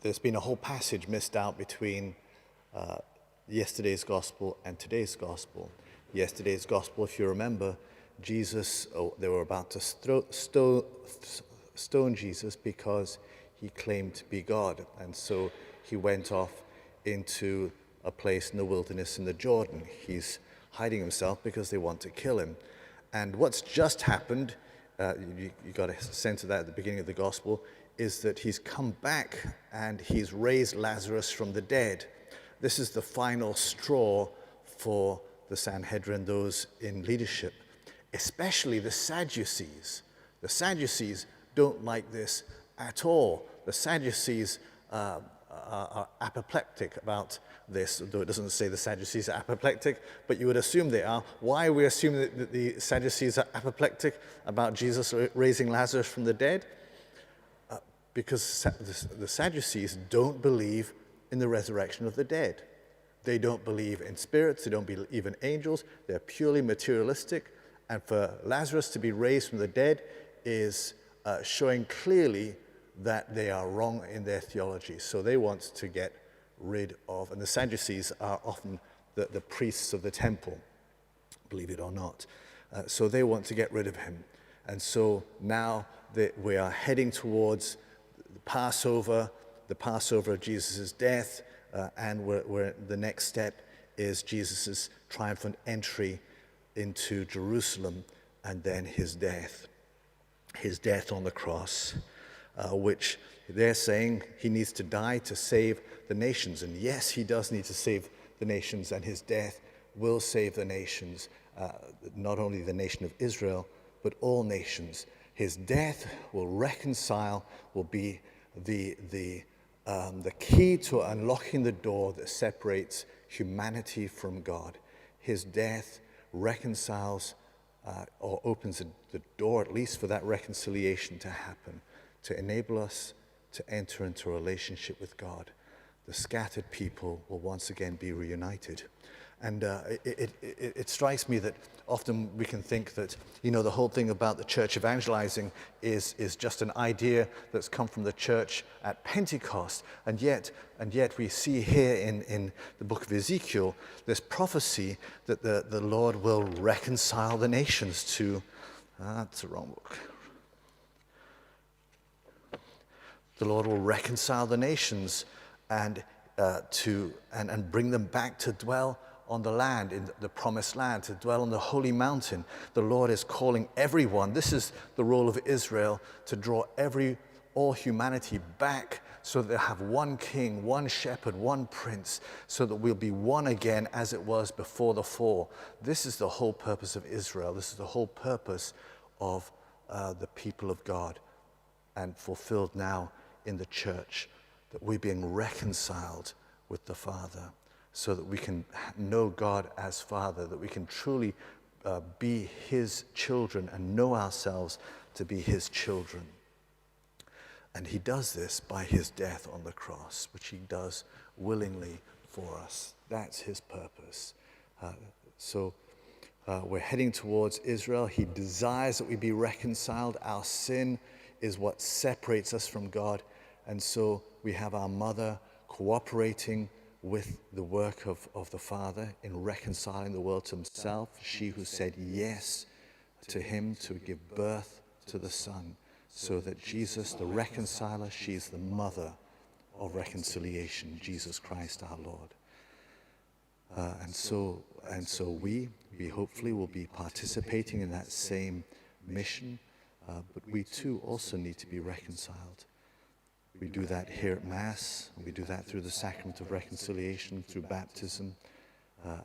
there's been a whole passage missed out between yesterday's gospel and today's gospel. Yesterday's gospel, if you remember, Jesus, they were about to stone Jesus because he claimed to be God. And so he went off into a place in the wilderness in the Jordan. He's hiding himself because they want to kill him. And what's just happened, you got a sense of that at the beginning of the gospel, is that he's come back and he's raised Lazarus from the dead. This is the final straw for the Sanhedrin, those in leadership, especially the Sadducees. The Sadducees don't like this at all. The Sadducees are apoplectic about this, though it doesn't say the Sadducees are apoplectic, but you would assume they are. Why are we assuming that the Sadducees are apoplectic about Jesus raising Lazarus from the dead? Because the Sadducees don't believe in the resurrection of the dead. They don't believe in spirits, they don't believe in angels, they're purely materialistic, and for Lazarus to be raised from the dead is showing clearly that they are wrong in their theology. So they want to get rid of, and the Sadducees are often the priests of the temple, believe it or not. So they want to get rid of him. And so now we are heading towards the Passover of Jesus' death, and the next step is Jesus' triumphant entry into Jerusalem, and then his death on the cross, which they're saying he needs to die to save the nations. And yes, he does need to save the nations, and his death will save the nations, not only the nation of Israel, but all nations. His death will reconcile, will be the key to unlocking the door that separates humanity from God. His death reconciles or opens the door, at least, for that reconciliation to happen, to enable us to enter into a relationship with God. The scattered people will once again be reunited. And it strikes me that often we can think that, the whole thing about the church evangelizing is just an idea that's come from the church at Pentecost. And yet we see here in the book of Ezekiel this prophecy that the Lord will reconcile the nations to, that's the wrong book. The Lord will reconcile the nations and bring them back to dwell on the land, in the promised land, to dwell on the holy mountain. The Lord is calling everyone. This is the role of Israel, to draw all humanity back so that they have one king, one shepherd, one prince, so that we'll be one again as it was before the fall. This is the whole purpose of Israel. This is the whole purpose of the people of God, and fulfilled now in the church, that we're being reconciled with the Father, so that we can know God as Father, that we can truly be his children and know ourselves to be his children. And he does this by his death on the cross, which he does willingly for us. That's his purpose. So we're heading towards Israel. He desires that we be reconciled. Our sin is what separates us from God. And so we have our mother cooperating with the work of the Father in reconciling the world to himself. She who said yes to him to give birth to the Son, so that Jesus, the reconciler, she's the mother of reconciliation, Jesus Christ our Lord. And so we hopefully will be participating in that same mission, but we too also need to be reconciled. We do that here at Mass, we do that through the sacrament of reconciliation, through baptism,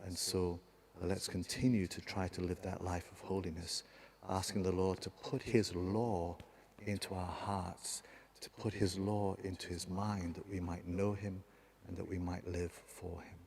and so let's continue to try to live that life of holiness, asking the Lord to put his law into our hearts, to put his law into his mind, that we might know him and that we might live for him.